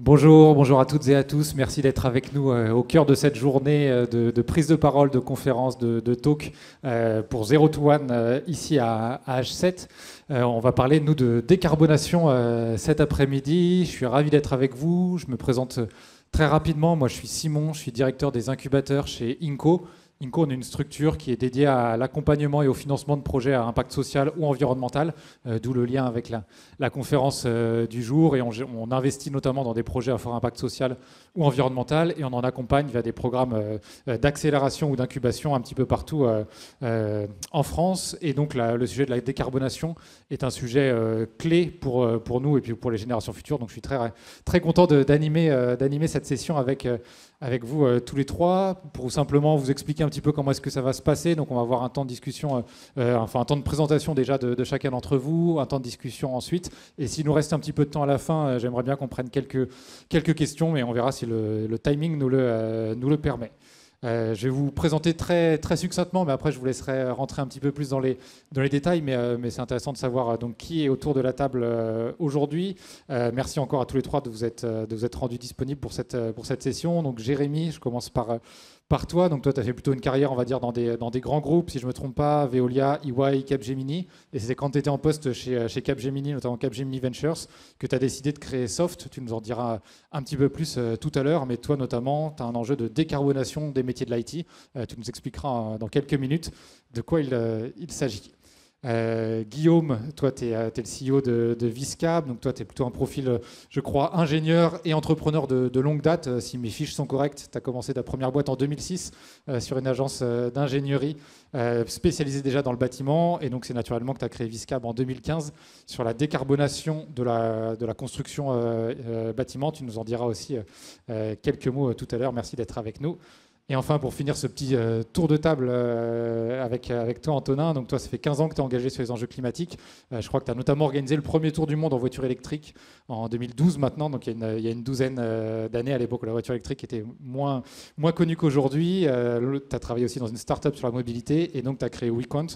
Bonjour, bonjour à toutes et à tous. Merci d'être avec nous au cœur de cette journée de prise de parole, de conférence, de talk pour Zero to One ici à H7. On va parler, nous, de décarbonation cet après-midi. Je suis ravi d'être avec vous. Je me présente très rapidement. Moi, je suis Simon, je suis directeur des incubateurs chez Inco. Inco, on est une structure qui est dédiée à l'accompagnement et au financement de projets à impact social ou environnemental, d'où le lien avec la conférence du jour. Et on investit notamment dans des projets à fort impact social ou environnemental, et on en accompagne via des programmes d'accélération ou d'incubation un petit peu partout en France. Et donc le sujet de la décarbonation est un sujet clé pour nous et puis pour les générations futures. Donc je suis très, très content d'animer cette session avec vous tous les trois, pour simplement vous expliquer un petit peu comment est-ce que ça va se passer. Donc on va avoir un temps de discussion, enfin un temps de présentation déjà de chacun d'entre vous, un temps de discussion ensuite. Et s'il nous reste un petit peu de temps à la fin, j'aimerais bien qu'on prenne quelques questions, mais on verra si le timing nous le permet. Je vais vous présenter très, très succinctement, mais après je vous laisserai rentrer un petit peu plus dans les détails, mais c'est intéressant de savoir donc, qui est autour de la table aujourd'hui. Merci encore à tous les trois de vous être rendus disponibles pour cette session. Donc Jérémy, je commence par toi. Donc toi, tu as fait plutôt une carrière, on va dire, dans des grands groupes, si je ne me trompe pas, Veolia, EY, Capgemini. Et c'est quand tu étais en poste chez Capgemini, notamment Capgemini Ventures, que tu as décidé de créer Soft. Tu nous en diras un petit peu plus tout à l'heure. Mais toi, notamment, tu as un enjeu de décarbonation des métiers de l'IT. Tu nous expliqueras dans quelques minutes de quoi il s'agit. Guillaume, toi, tu es le CEO de Viscab, donc toi, tu es plutôt un profil, je crois, ingénieur et entrepreneur de longue date. Si mes fiches sont correctes, tu as commencé ta première boîte en 2006 sur une agence d'ingénierie spécialisée déjà dans le bâtiment, et donc c'est naturellement que tu as créé Viscab en 2015 sur la décarbonation de la construction bâtiment. Tu nous en diras aussi quelques mots tout à l'heure. Merci d'être avec nous. Et enfin, pour finir ce petit tour de table avec toi, Antonin, donc toi, ça fait 15 ans que tu es engagé sur les enjeux climatiques. Je crois que tu as notamment organisé le premier tour du monde en voiture électrique en 2012 maintenant, donc il y a une douzaine d'années à l'époque où la voiture électrique était moins connue qu'aujourd'hui. Tu as travaillé aussi dans une start-up sur la mobilité, et donc tu as créé WeQuant.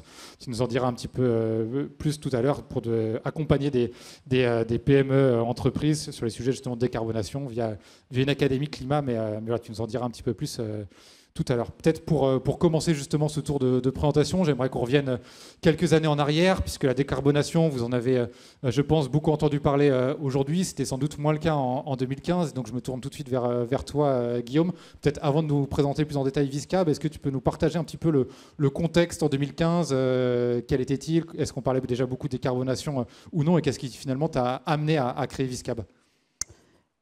Tu nous en diras un petit peu plus tout à l'heure pour accompagner des PME entreprises sur les sujets justement de décarbonation via une académie climat, mais voilà, tu nous en diras un petit peu plus tout à l'heure. Peut-être pour commencer justement ce tour de présentation, j'aimerais qu'on revienne quelques années en arrière, puisque la décarbonation, vous en avez, je pense, beaucoup entendu parler aujourd'hui. C'était sans doute moins le cas en 2015. Donc je me tourne tout de suite vers toi, Guillaume. Peut-être avant de nous présenter plus en détail Viscab, est-ce que tu peux nous partager un petit peu le contexte en 2015 quel était-il? Est-ce qu'on parlait déjà beaucoup de décarbonation ou non? Et qu'est-ce qui finalement t'a amené à créer Viscab?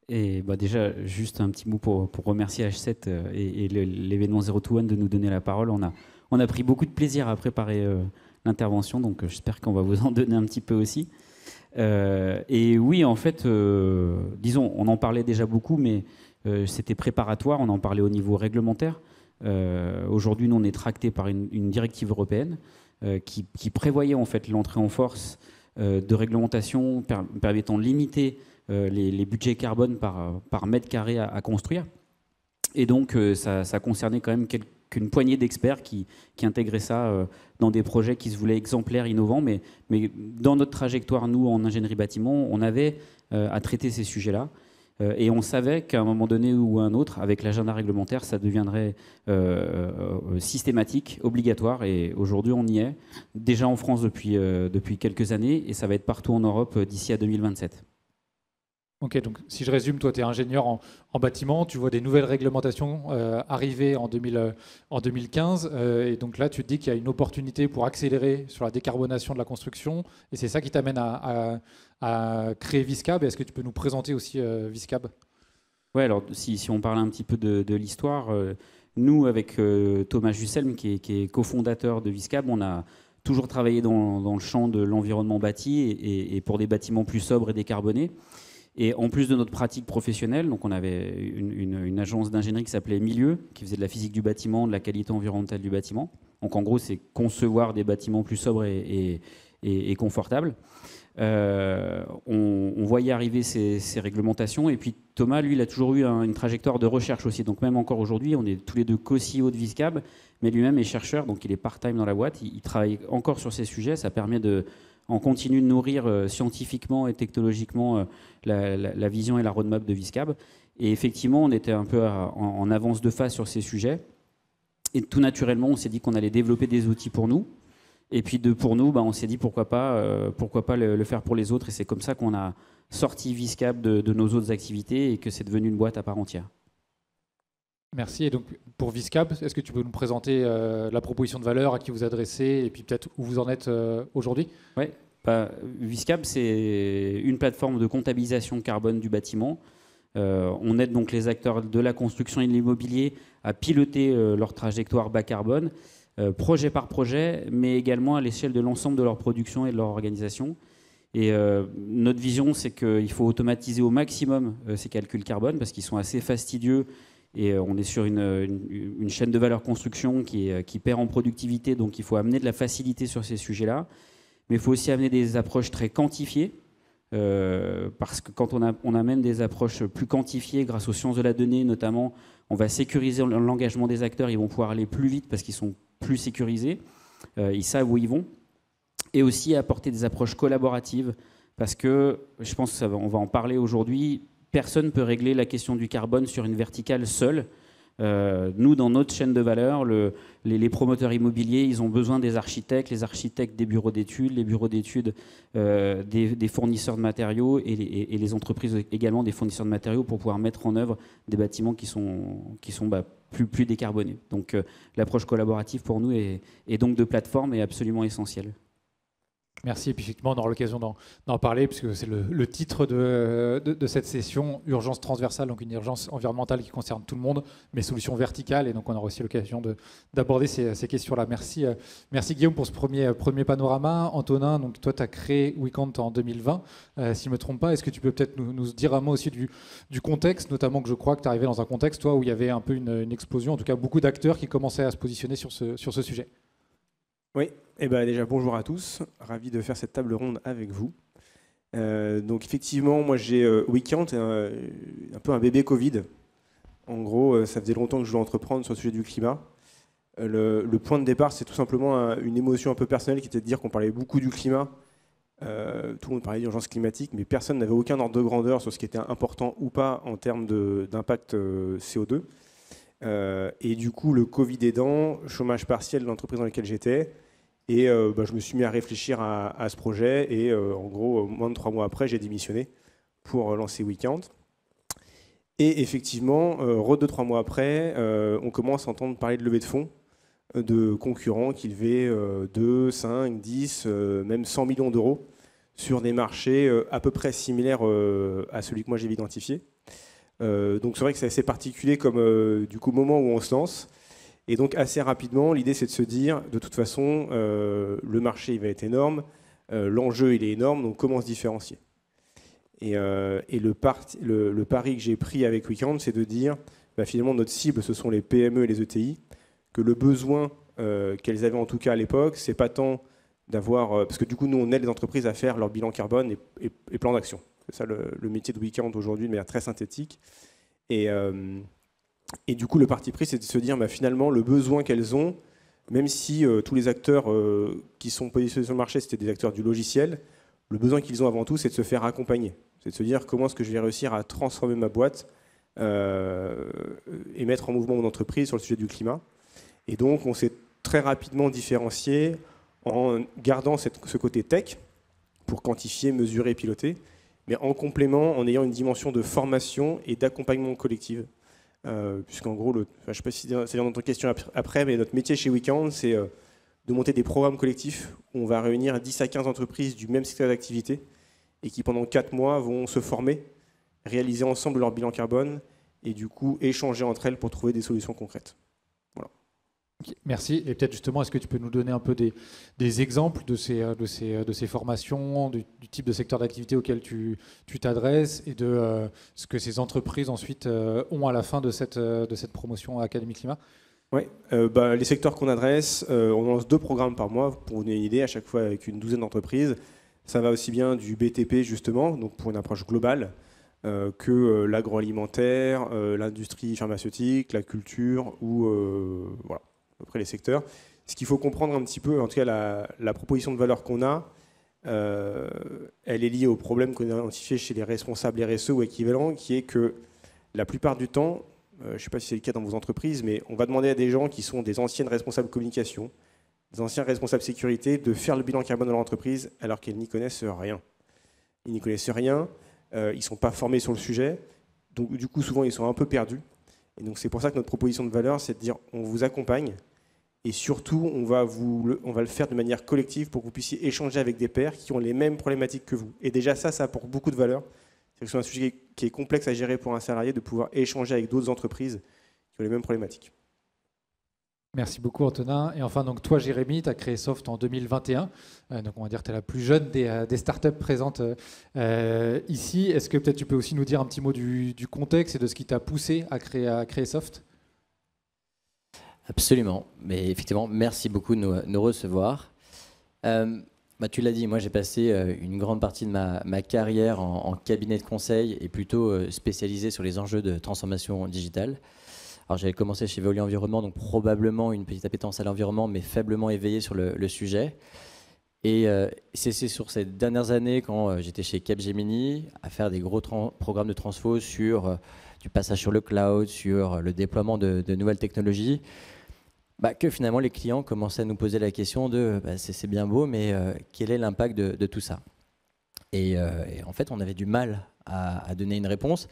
Et bah déjà, juste un petit mot pour remercier H7 et l'événement Zero to One de nous donner la parole. On a pris beaucoup de plaisir à préparer l'intervention, donc j'espère qu'on va vous en donner un petit peu aussi. Et oui, en fait, disons, on en parlait déjà beaucoup, mais c'était préparatoire, on en parlait au niveau réglementaire. Aujourd'hui, nous, on est tracté par une directive européenne qui prévoyait en fait l'entrée en force de réglementation permettant de limiter les budgets carbone par mètre carré à construire. Et donc, ça concernait quand même qu'une poignée d'experts qui intégraient ça dans des projets qui se voulaient exemplaires, innovants. Mais dans notre trajectoire, nous, en ingénierie bâtiment, on avait à traiter ces sujets-là. Et on savait qu'à un moment donné ou à un autre, avec l'agenda réglementaire, ça deviendrait systématique, obligatoire. Et aujourd'hui, on y est. Déjà en France depuis quelques années. Et ça va être partout en Europe d'ici à 2027. Ok, donc si je résume, toi tu es ingénieur en bâtiment, tu vois des nouvelles réglementations arriver en 2015, et donc là tu te dis qu'il y a une opportunité pour accélérer sur la décarbonation de la construction, et c'est ça qui t'amène à créer Viscab. Est-ce que tu peux nous présenter aussi Viscab? Oui, alors si on parle un petit peu de l'histoire, nous avec Thomas Jusselm qui est cofondateur de Viscab, on a toujours travaillé dans le champ de l'environnement bâti et pour des bâtiments plus sobres et décarbonés. Et en plus de notre pratique professionnelle, donc on avait une agence d'ingénierie qui s'appelait Milieu, qui faisait de la physique du bâtiment, de la qualité environnementale du bâtiment. Donc en gros, c'est concevoir des bâtiments plus sobres et confortables. On voyait arriver ces réglementations. Et puis Thomas, lui, il a toujours eu une trajectoire de recherche aussi. Donc même encore aujourd'hui, on est tous les deux co-CEO de Viscab, mais lui-même est chercheur, donc il est part-time dans la boîte. Il travaille encore sur ces sujets. Ça permet on continue de nourrir scientifiquement et technologiquement la vision et la roadmap de Viscab. Et effectivement, on était un peu en avance de phase sur ces sujets. Et tout naturellement, on s'est dit qu'on allait développer des outils pour nous. Et puis pour nous, on s'est dit pourquoi pas le faire pour les autres. Et c'est comme ça qu'on a sorti Viscab de nos autres activités et que c'est devenu une boîte à part entière. Merci. Et donc, pour Viscab, est-ce que tu peux nous présenter la proposition de valeur à qui vous adressez et puis peut-être où vous en êtes aujourd'hui? Oui, Viscab, c'est une plateforme de comptabilisation carbone du bâtiment. On aide donc les acteurs de la construction et de l'immobilier à piloter leur trajectoire bas carbone, projet par projet, mais également à l'échelle de l'ensemble de leur production et de leur organisation. Et notre vision, c'est qu'il faut automatiser au maximum ces calculs carbone parce qu'ils sont assez fastidieux. Et on est sur une chaîne de valeur construction qui perd en productivité, donc il faut amener de la facilité sur ces sujets-là. Mais il faut aussi amener des approches très quantifiées, parce que quand on amène des approches plus quantifiées grâce aux sciences de la donnée, notamment, on va sécuriser l'engagement des acteurs, ils vont pouvoir aller plus vite parce qu'ils sont plus sécurisés, ils savent où ils vont. Et aussi apporter des approches collaboratives, parce que, je pense qu'on va en parler aujourd'hui, personne ne peut régler la question du carbone sur une verticale seule. Nous, dans notre chaîne de valeur, les promoteurs immobiliers, ils ont besoin des architectes, les architectes des bureaux d'études, les bureaux d'études des fournisseurs de matériaux et les entreprises également des fournisseurs de matériaux pour pouvoir mettre en œuvre des bâtiments qui sont plus décarbonés. Donc l'approche collaborative pour nous et donc de plateforme est absolument essentielle. Merci. Et puis effectivement, on aura l'occasion d'en parler, puisque c'est le titre de cette session, urgence transversale, donc une urgence environnementale qui concerne tout le monde, mais solution verticale. Et donc, on aura aussi l'occasion d'aborder ces questions-là. Merci, Guillaume, pour ce premier panorama. Antonin, donc, toi, tu as créé WeCount en 2020, si je ne me trompe pas. Est-ce que tu peux peut-être nous dire un mot aussi du contexte, notamment que je crois que tu es arrivé dans un contexte, toi, où il y avait un peu une explosion, en tout cas beaucoup d'acteurs qui commençaient à se positionner sur ce sujet? Oui, déjà bonjour à tous, ravi de faire cette table ronde avec vous. Donc effectivement, moi j'ai WeCount, un peu un bébé Covid. En gros, ça faisait longtemps que je voulais entreprendre sur le sujet du climat. Le point de départ, c'est tout simplement une émotion un peu personnelle qui était de dire qu'on parlait beaucoup du climat. Tout le monde parlait d'urgence climatique, mais personne n'avait aucun ordre de grandeur sur ce qui était important ou pas en termes d'impact CO2. Et du coup, le Covid aidant, chômage partiel de l'entreprise dans laquelle j'étais, et je me suis mis à réfléchir à ce projet et en gros, moins de 3 mois après, j'ai démissionné pour lancer WeCount. Et effectivement, 2-3 mois après, on commence à entendre parler de levée de fonds de concurrents qui levaient 2, 5, 10, même 100 millions d'euros sur des marchés à peu près similaires à celui que moi j'avais identifié. Donc c'est vrai que c'est assez particulier comme du coup moment où on se lance. Et donc assez rapidement, l'idée c'est de se dire, de toute façon, le marché il va être énorme, l'enjeu il est énorme, donc comment se différencier? Et le pari que j'ai pris avec WeCount, c'est de dire, finalement notre cible ce sont les PME et les ETI, que le besoin qu'elles avaient en tout cas à l'époque, c'est pas tant d'avoir, parce que du coup nous on aide les entreprises à faire leur bilan carbone et plan d'action. C'est ça le métier de WeCount aujourd'hui de manière très synthétique. Et du coup, le parti pris, c'est de se dire finalement, le besoin qu'elles ont, même si tous les acteurs qui sont positionnés sur le marché, c'était des acteurs du logiciel, le besoin qu'ils ont avant tout, c'est de se faire accompagner. C'est de se dire comment est-ce que je vais réussir à transformer ma boîte et mettre en mouvement mon entreprise sur le sujet du climat. Et donc, on s'est très rapidement différencié en gardant ce côté tech pour quantifier, mesurer, piloter, mais en complément, en ayant une dimension de formation et d'accompagnement collectif. Puisqu'en gros, je ne sais pas si c'est dans notre question après, mais notre métier chez WeCount, c'est de monter des programmes collectifs où on va réunir 10 à 15 entreprises du même secteur d'activité et qui pendant 4 mois vont se former, réaliser ensemble leur bilan carbone et du coup échanger entre elles pour trouver des solutions concrètes. Voilà. Okay, merci. Et peut-être justement, est-ce que tu peux nous donner un peu des exemples de ces formations, du type de secteur d'activité auquel tu t'adresses et de ce que ces entreprises ensuite ont à la fin de cette promotion Académie Climat? Oui, les secteurs qu'on adresse, on lance 2 programmes par mois pour vous donner une idée, à chaque fois avec une douzaine d'entreprises. Ça va aussi bien du BTP justement, donc pour une approche globale, que l'agroalimentaire, l'industrie pharmaceutique, la culture ou voilà. À peu près les secteurs. Ce qu'il faut comprendre un petit peu, en tout cas la proposition de valeur qu'on a, elle est liée au problème qu'on a identifié chez les responsables RSE ou équivalents, qui est que la plupart du temps, je ne sais pas si c'est le cas dans vos entreprises, mais on va demander à des gens qui sont des anciennes responsables communication, des anciens responsables sécurité, de faire le bilan carbone de leur entreprise alors qu'ils n'y connaissent rien. Ils n'y connaissent rien, ils ne sont pas formés sur le sujet, donc du coup souvent ils sont un peu perdus. Et donc c'est pour ça que notre proposition de valeur, c'est de dire on vous accompagne et surtout on va le faire de manière collective pour que vous puissiez échanger avec des pairs qui ont les mêmes problématiques que vous. Et déjà ça apporte beaucoup de valeur. C'est un sujet qui est complexe à gérer pour un salarié de pouvoir échanger avec d'autres entreprises qui ont les mêmes problématiques. Merci beaucoup Antonin. Et enfin, donc toi Jérémy, tu as créé Soft en 2021. Donc on va dire que tu es la plus jeune des startups présentes ici. Est-ce que peut-être tu peux aussi nous dire un petit mot du contexte et de ce qui t'a poussé à créer Soft? Absolument. Mais effectivement, merci beaucoup de nous recevoir. Tu l'as dit, moi j'ai passé une grande partie de ma carrière en cabinet de conseil et plutôt spécialisé sur les enjeux de transformation digitale. Alors j'avais commencé chez Veolia Environnement, donc probablement une petite appétence à l'environnement, mais faiblement éveillé sur le sujet. Et c'est sur ces dernières années, quand j'étais chez Capgemini, à faire des gros programmes de transfo sur du passage sur le cloud, sur le déploiement de nouvelles technologies, que finalement les clients commençaient à nous poser la question de c'est bien beau, mais quel est l'impact de tout ça? Et en fait, on avait du mal à donner une réponse.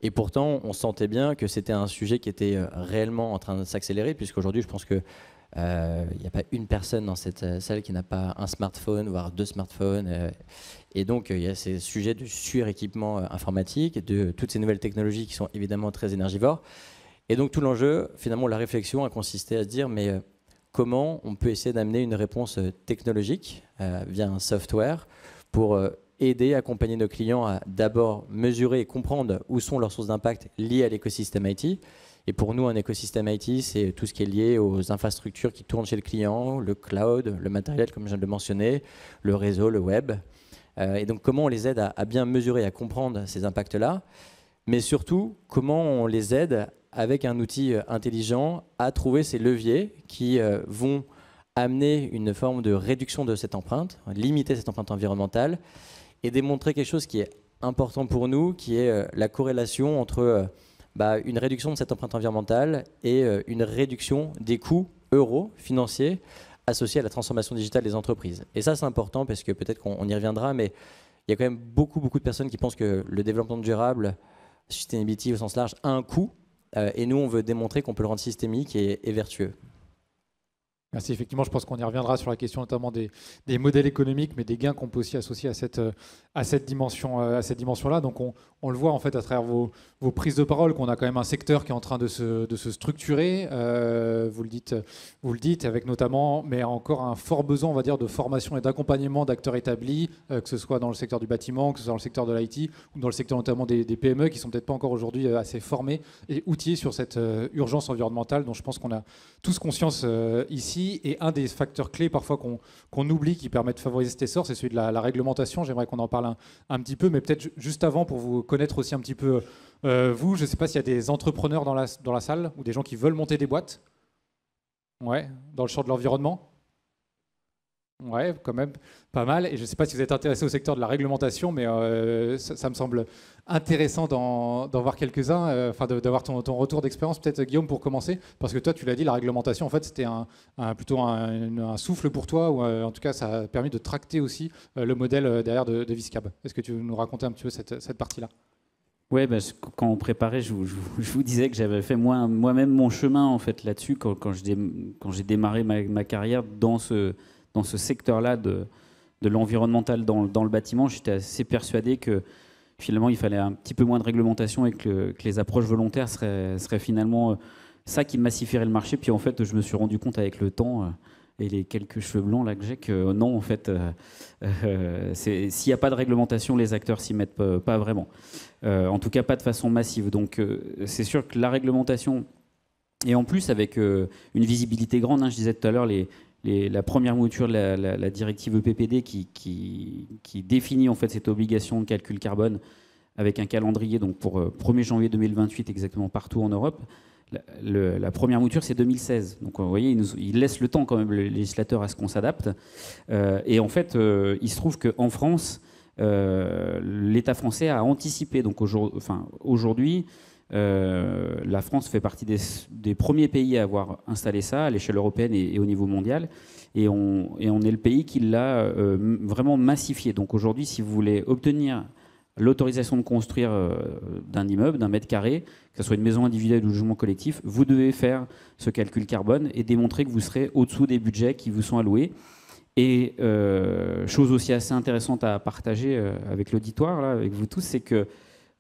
Et pourtant, on sentait bien que c'était un sujet qui était réellement en train de s'accélérer, puisqu'aujourd'hui, je pense qu'il n'y a pas une personne dans cette salle qui n'a pas un smartphone, voire 2 smartphones. Et donc, il y a ces sujets de suréquipement informatique, de toutes ces nouvelles technologies qui sont évidemment très énergivores. Et donc, tout l'enjeu, finalement, la réflexion a consisté à se dire, mais comment on peut essayer d'amener une réponse technologique via un software pour aider, accompagner nos clients à d'abord mesurer et comprendre où sont leurs sources d'impact liées à l'écosystème IT. Et pour nous, un écosystème IT, c'est tout ce qui est lié aux infrastructures qui tournent chez le client, le cloud, le matériel, comme je viens de le mentionner, le réseau, le web. Et donc, comment on les aide à bien mesurer, à comprendre ces impacts-là, mais surtout, comment on les aide avec un outil intelligent à trouver ces leviers qui vont amener une forme de réduction de cette empreinte, limiter cette empreinte environnementale, et démontrer quelque chose qui est important pour nous, qui est la corrélation entre une réduction de cette empreinte environnementale et une réduction des coûts euros financiers associés à la transformation digitale des entreprises. Et ça, c'est important parce que peut-être qu'on y reviendra, mais il y a quand même beaucoup de personnes qui pensent que le développement durable, sustainability au sens large, a un coût. Et nous, on veut démontrer qu'on peut le rendre systémique et vertueux. Merci. Effectivement, je pense qu'on y reviendra sur la question notamment des modèles économiques, mais des gains qu'on peut aussi associer à cette dimension-là. Donc, on le voit en fait à travers vos prises de parole qu'on a quand même un secteur qui est en train de se structurer. Vous le dites, avec notamment, mais encore un fort besoin, on va dire, de formation et d'accompagnement d'acteurs établis, que ce soit dans le secteur du bâtiment, que ce soit dans le secteur de l'IT ou dans le secteur notamment des PME qui sont peut-être pas encore aujourd'hui assez formés et outillés sur cette urgence environnementale dont je pense qu'on a tous conscience ici. Et un des facteurs clés parfois qu'on oublie qui permet de favoriser cet essor, c'est celui de la réglementation. J'aimerais qu'on en parle un petit peu, mais peut-être juste avant pour vous connaître aussi un petit peu vous. Je ne sais pas s'il y a des entrepreneurs dans la salle ou des gens qui veulent monter des boîtes. Ouais, dans le champ de l'environnement. Ouais, quand même pas mal. Et je ne sais pas si vous êtes intéressé au secteur de la réglementation, mais ça me semble intéressant d'en voir quelques-uns, d'avoir ton retour d'expérience. Peut-être Guillaume pour commencer, parce que toi, tu l'as dit, la réglementation, en fait, c'était plutôt un souffle pour toi, ou en tout cas, ça a permis de tracter aussi le modèle derrière de Viscab. Est-ce que tu veux nous raconter un petit peu cette partie-là ? Ouais, quand on préparait, je vous disais que j'avais fait moi-même mon chemin en fait là-dessus quand j'ai démarré ma carrière dans ce secteur-là de l'environnemental dans le bâtiment. J'étais assez persuadé que finalement il fallait un petit peu moins de réglementation et que les approches volontaires seraient finalement ça qui massifierait le marché. Puis en fait, je me suis rendu compte avec le temps et les quelques cheveux blancs là que j'ai que non, en fait, s'il n'y a pas de réglementation, les acteurs s'y mettent pas vraiment. En tout cas, pas de façon massive. Donc c'est sûr que la réglementation, et en plus avec une visibilité grande, je disais tout à l'heure, la première mouture de la directive EPPD qui définit en fait cette obligation de calcul carbone avec un calendrier donc pour 1er janvier 2028 exactement partout en Europe. la première mouture, c'est 2016. Donc, vous voyez, il laisse le temps quand même, le législateur, à ce qu'on s'adapte. Et en fait, il se trouve qu'en France, l'État français a anticipé. Donc, aujourd'hui, la France fait partie des premiers pays à avoir installé ça à l'échelle européenne et au niveau mondial. Et on est le pays qui l'a vraiment massifié. Donc, aujourd'hui, si vous voulez obtenir l'autorisation de construire d'un immeuble, d'un mètre carré, que ce soit une maison individuelle ou logement collectif, vous devez faire ce calcul carbone et démontrer que vous serez au-dessous des budgets qui vous sont alloués. Et chose aussi assez intéressante à partager avec l'auditoire, là, avec vous tous, c'est que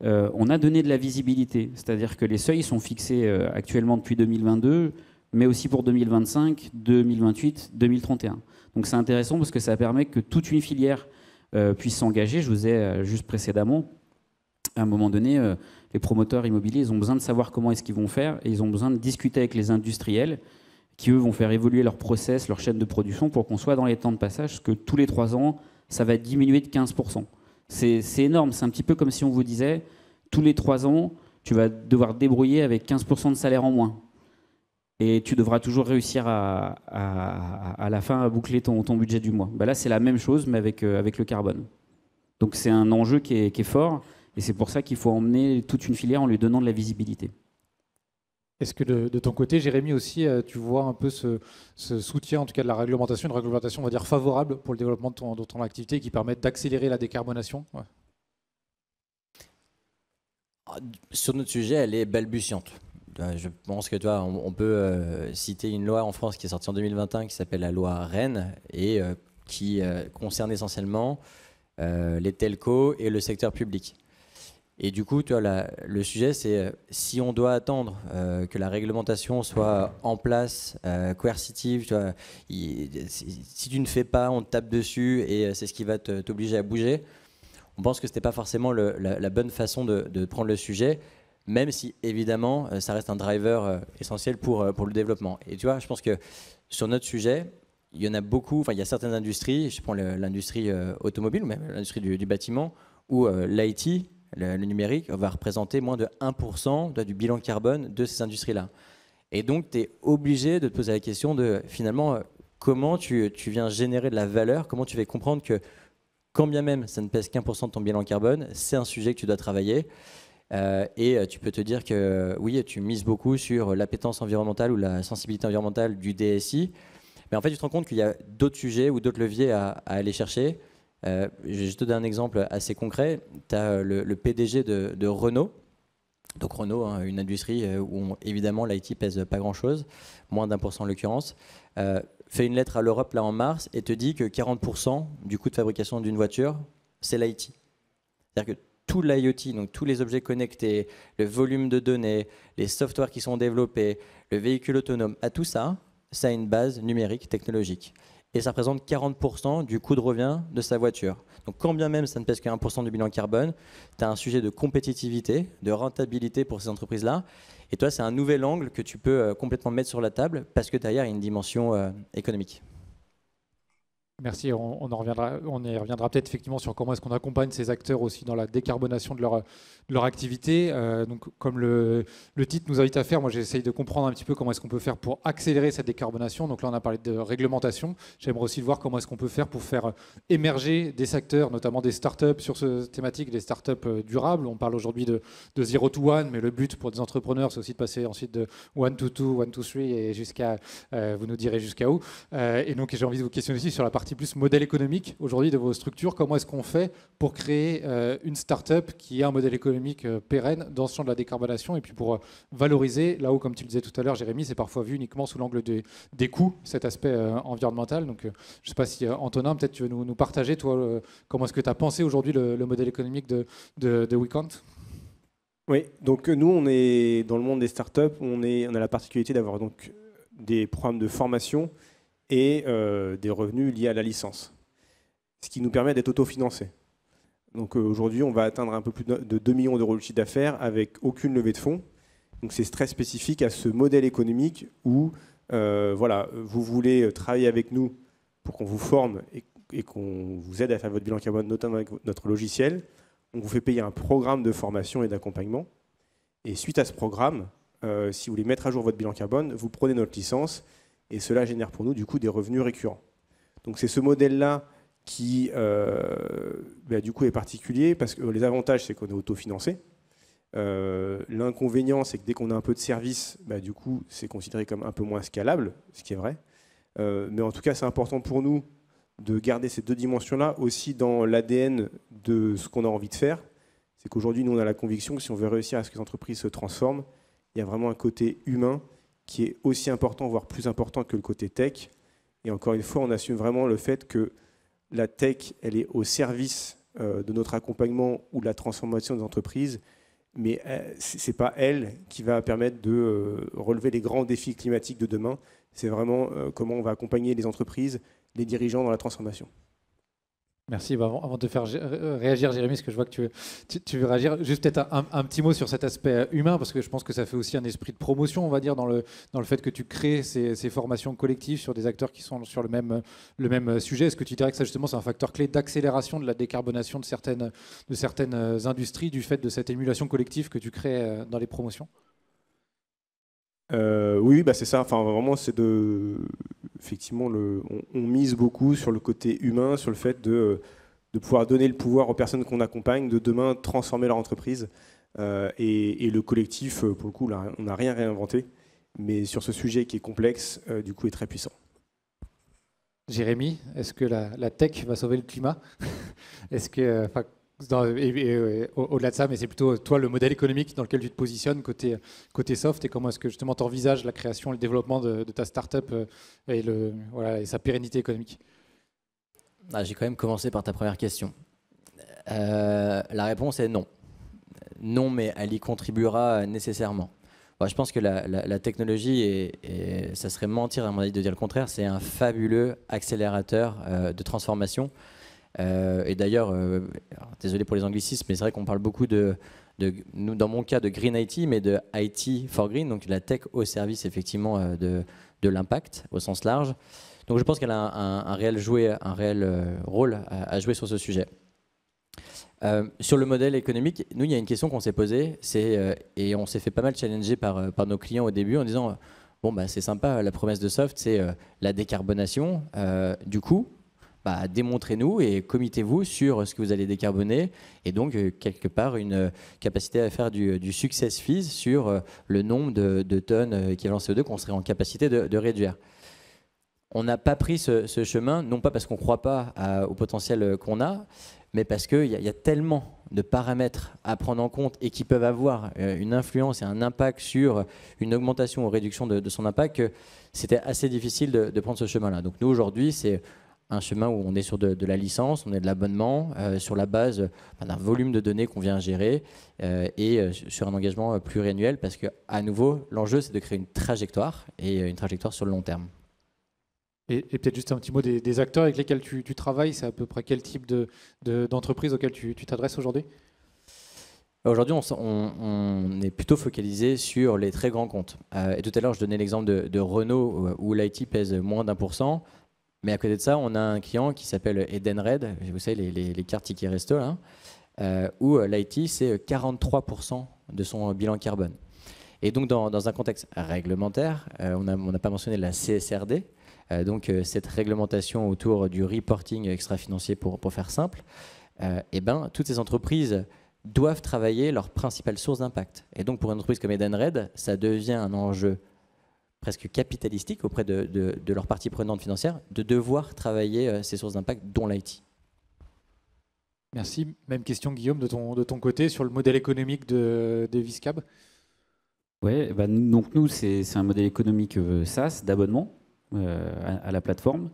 on a donné de la visibilité. C'est-à-dire que les seuils sont fixés actuellement depuis 2022, mais aussi pour 2025, 2028, 2031. Donc c'est intéressant parce que ça permet que toute une filière puissent s'engager. Je vous ai juste précédemment, à un moment donné, les promoteurs immobiliers, ils ont besoin de savoir comment est-ce qu'ils vont faire et ils ont besoin de discuter avec les industriels qui, eux, vont faire évoluer leur process, leur chaîne de production pour qu'on soit dans les temps de passage, parce que tous les 3 ans, ça va diminuer de 15%. C'est énorme. C'est un petit peu comme si on vous disait, tous les 3 ans, tu vas devoir te débrouiller avec 15% de salaire en moins. Et tu devras toujours réussir à la fin à boucler ton budget du mois. Ben là, c'est la même chose, mais avec le carbone. Donc c'est un enjeu qui est fort, et c'est pour ça qu'il faut emmener toute une filière en lui donnant de la visibilité. Est-ce que de ton côté, Jérémy, aussi, tu vois un peu ce soutien, en tout cas de la réglementation, une réglementation, on va dire, favorable pour le développement de ton activité, qui permet d'accélérer la décarbonation? Ouais. Sur notre sujet, elle est balbutiante. Je pense que toi, on peut citer une loi en France qui est sortie en 2021 qui s'appelle la loi Rennes et qui concerne essentiellement les telcos et le secteur public. Et du coup, tu vois, le sujet, c'est si on doit attendre que la réglementation soit en place, coercitive, tu vois, si tu ne fais pas, on te tape dessus et c'est ce qui va t'obliger à bouger. On pense que ce n'était pas forcément la bonne façon de prendre le sujet, même si évidemment ça reste un driver essentiel pour le développement. Et tu vois, je pense que sur notre sujet, il y en a beaucoup, enfin il y a certaines industries, je prends l'industrie automobile, ou même l'industrie du bâtiment, où l'IT, le numérique, va représenter moins de 1% du bilan carbone de ces industries-là. Et donc tu es obligé de te poser la question de finalement comment tu viens générer de la valeur, comment tu fais comprendre que quand bien même ça ne pèse qu'1% de ton bilan carbone, c'est un sujet que tu dois travailler. Et tu peux te dire que oui, tu mises beaucoup sur l'appétence environnementale ou la sensibilité environnementale du DSI, mais en fait tu te rends compte qu'il y a d'autres sujets ou d'autres leviers à aller chercher. Je vais juste te donner un exemple assez concret. Tu as le PDG de Renault. Donc Renault, hein, une industrie où évidemment l'IT pèse pas grand-chose, moins d'1% en l'occurrence, fait une lettre à l'Europe là en mars et te dit que 40% du coût de fabrication d'une voiture, c'est l'IT. C'est-à-dire que tout l'IoT, donc tous les objets connectés, le volume de données, les softwares qui sont développés, le véhicule autonome, à tout ça, ça a une base numérique, technologique. Et ça représente 40% du coût de revient de sa voiture. Donc quand bien même ça ne pèse que 1% du bilan carbone, tu as un sujet de compétitivité, de rentabilité pour ces entreprises-là. Et toi, c'est un nouvel angle que tu peux complètement mettre sur la table parce que derrière, il y a une dimension économique. Merci, on y reviendra peut-être effectivement sur comment est-ce qu'on accompagne ces acteurs aussi dans la décarbonation de leur activité. Donc, comme le titre nous invite à faire, moi j'essaye de comprendre un petit peu comment est-ce qu'on peut faire pour accélérer cette décarbonation. Donc là on a parlé de réglementation, j'aimerais aussi voir comment est-ce qu'on peut faire pour faire émerger des secteurs, notamment des startups sur cette thématique, des startups durables. On parle aujourd'hui de 0 to 1, mais le but pour des entrepreneurs c'est aussi de passer ensuite de 1 to 2, 1 to 3 et jusqu'à, vous nous direz jusqu'à où. Et donc j'ai envie de vous questionner aussi sur la partie plus modèle économique aujourd'hui de vos structures. Comment est-ce qu'on fait pour créer une start-up qui ait un modèle économique pérenne dans ce champ de la décarbonation et puis pour valoriser, là où, comme tu le disais tout à l'heure, Jérémy, c'est parfois vu uniquement sous l'angle des coûts, cet aspect environnemental. Donc, je ne sais pas si, Antonin, peut-être tu veux nous partager, toi, comment est-ce que tu as pensé aujourd'hui le modèle économique de WeCount? Oui, donc nous, on est dans le monde des startups, on a la particularité d'avoir donc des programmes de formation et des revenus liés à la licence, ce qui nous permet d'être autofinancés. Donc aujourd'hui, on va atteindre un peu plus de 2 millions d'euros de chiffre d'affaires avec aucune levée de fonds. Donc c'est très spécifique à ce modèle économique où voilà, vous voulez travailler avec nous pour qu'on vous forme et qu'on vous aide à faire votre bilan carbone, notamment avec notre logiciel. On vous fait payer un programme de formation et d'accompagnement. Et suite à ce programme, si vous voulez mettre à jour votre bilan carbone, vous prenez notre licence et cela génère pour nous du coup des revenus récurrents. Donc c'est ce modèle-là qui du coup est particulier parce que les avantages c'est qu'on est autofinancé. L'inconvénient c'est que dès qu'on a un peu de service, du coup c'est considéré comme un peu moins scalable, ce qui est vrai. Mais en tout cas c'est important pour nous de garder ces deux dimensions-là aussi dans l'ADN de ce qu'on a envie de faire. C'est qu'aujourd'hui nous on a la conviction que si on veut réussir à ce que les entreprises se transforment, il y a vraiment un côté humain qui est aussi important, voire plus important que le côté tech. Et encore une fois, on assume vraiment le fait que la tech, elle est au service de notre accompagnement ou de la transformation des entreprises, mais ce n'est pas elle qui va permettre de relever les grands défis climatiques de demain. C'est vraiment comment on va accompagner les entreprises, les dirigeants dans la transformation. Merci. Avant de te faire réagir, Jérémy, parce que je vois que tu veux réagir, juste peut-être un petit mot sur cet aspect humain, parce que je pense que ça fait aussi un esprit de promotion, on va dire, dans le fait que tu crées ces formations collectives sur des acteurs qui sont sur le même sujet. Est-ce que tu dirais que ça, justement, c'est un facteur clé d'accélération de la décarbonation de certaines industries, du fait de cette émulation collective que tu crées dans les promotions ? Oui, c'est ça. Enfin, vraiment, c'est effectivement, on mise beaucoup sur le côté humain, sur le fait de pouvoir donner le pouvoir aux personnes qu'on accompagne, de demain transformer leur entreprise. Et le collectif, pour le coup, là, on n'a rien réinventé, mais sur ce sujet qui est complexe, du coup, est très puissant. Jérémy, est-ce que la tech va sauver le climat ? Est-ce que, au-delà de ça, mais c'est plutôt toi le modèle économique dans lequel tu te positionnes côté soft, et comment est-ce que justement tu envisages la création et le développement de ta start-up et sa pérennité économique ? J'ai quand même commencé par ta première question. La réponse est non. Non, mais elle y contribuera nécessairement. Je pense que la technologie, et ça serait mentir à mon avis de dire le contraire, c'est un fabuleux accélérateur de transformation. Et d'ailleurs, désolé pour les anglicismes, mais c'est vrai qu'on parle beaucoup nous, dans mon cas, de Green IT, mais de IT for Green, donc la tech au service effectivement de l'impact au sens large. Donc je pense qu'elle a un réel rôle à jouer sur ce sujet. Sur le modèle économique, nous, il y a une question qu'on s'est posée, et on s'est fait pas mal challenger par nos clients au début en disant c'est sympa, la promesse de Soft, c'est la décarbonation. Du coup, démontrez-nous et committez-vous sur ce que vous allez décarboner, et donc quelque part une capacité à faire du success fees sur le nombre de tonnes équivalent CO2 qu'on serait en capacité de réduire. On n'a pas pris ce chemin, non pas parce qu'on ne croit pas au potentiel qu'on a, mais parce qu'il y a tellement de paramètres à prendre en compte et qui peuvent avoir une influence et un impact sur une augmentation ou réduction de son impact que c'était assez difficile de prendre ce chemin-là. Donc nous, aujourd'hui, c'est un chemin où on est sur de la licence, on est de l'abonnement, sur la base d'un volume de données qu'on vient gérer et sur un engagement pluriannuel, parce qu'à nouveau, l'enjeu, c'est de créer une trajectoire, et une trajectoire sur le long terme. Et peut-être juste un petit mot des acteurs avec lesquels tu travailles, c'est à peu près quel type d'entreprise auquel tu t'adresses aujourd'hui ? Aujourd'hui, on est plutôt focalisé sur les très grands comptes. Et tout à l'heure, je donnais l'exemple de Renault, où l'IT pèse moins d'1%. Mais à côté de ça, on a un client qui s'appelle Edenred, vous savez, les cartes tickets resto, là, où l'IT, c'est 43% de son bilan carbone. Et donc, dans un contexte réglementaire, on n'a pas mentionné la CSRD, donc cette réglementation autour du reporting extra-financier, pour faire simple, toutes ces entreprises doivent travailler leur principale source d'impact. Et donc, pour une entreprise comme Edenred, ça devient un enjeu presque capitalistique auprès de leurs parties prenantes financières, de devoir travailler ces sources d'impact, dont l'IT. Merci. Même question, Guillaume, de ton côté, sur le modèle économique de Viscab. Oui, donc nous, c'est un modèle économique SaaS, d'abonnement à la plateforme,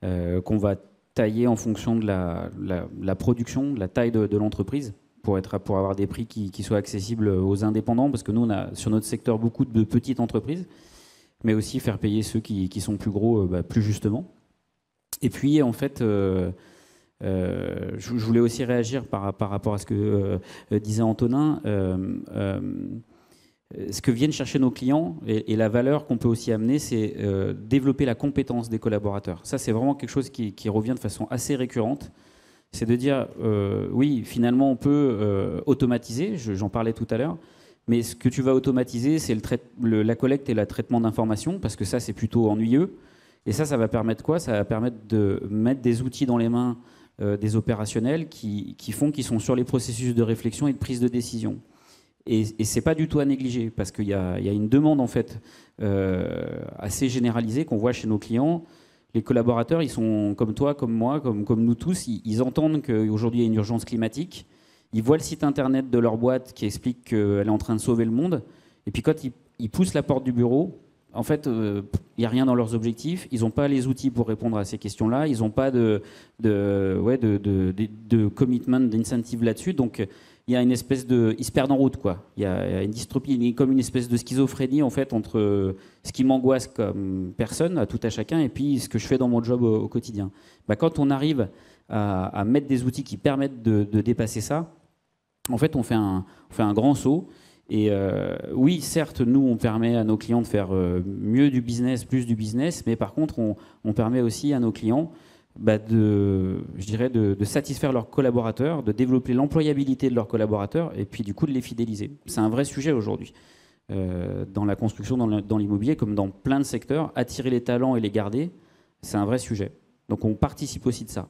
qu'on va tailler en fonction de la production, de la taille de l'entreprise, pour avoir des prix qui soient accessibles aux indépendants, parce que nous, on a sur notre secteur beaucoup de petites entreprises, mais aussi faire payer ceux qui sont plus gros plus justement. Et puis, en fait, je voulais aussi réagir par rapport à ce que disait Antonin. Ce que viennent chercher nos clients et la valeur qu'on peut aussi amener, c'est développer la compétence des collaborateurs. Ça, c'est vraiment quelque chose qui revient de façon assez récurrente. C'est de dire, oui, finalement, on peut automatiser, j'en parlais tout à l'heure, Mais ce que tu vas automatiser, c'est la collecte et le traitement d'informations, parce que ça, c'est plutôt ennuyeux. Et ça va permettre quoi? Ça va permettre de mettre des outils dans les mains des opérationnels qui font qu'ils sont sur les processus de réflexion et de prise de décision. Et c'est pas du tout à négliger, parce qu'il y a une demande en fait assez généralisée qu'on voit chez nos clients. Les collaborateurs, ils sont comme toi, comme moi, comme nous tous, ils entendent qu'aujourd'hui il y a une urgence climatique. Ils voient le site internet de leur boîte qui explique qu'elle est en train de sauver le monde. Et puis quand ils poussent la porte du bureau, en fait, il n'y a rien dans leurs objectifs. Ils n'ont pas les outils pour répondre à ces questions-là. Ils n'ont pas de commitment, d'incentive là-dessus. Donc il y a une espèce de... Ils se perdent en route, quoi. Il y a une dystropie, comme une espèce de schizophrénie, en fait, entre ce qui m'angoisse comme personne, à tout à chacun, et puis ce que je fais dans mon job au quotidien. Quand on arrive à mettre des outils qui permettent de dépasser ça, en fait, on fait un grand saut. Et oui, certes, nous, on permet à nos clients de faire mieux du business, plus du business, mais par contre, on permet aussi à nos clients de satisfaire leurs collaborateurs, de développer l'employabilité de leurs collaborateurs, et puis du coup de les fidéliser. C'est un vrai sujet aujourd'hui. Dans la construction, dans l'immobilier, comme dans plein de secteurs, attirer les talents et les garder, c'est un vrai sujet. Donc on participe aussi de ça.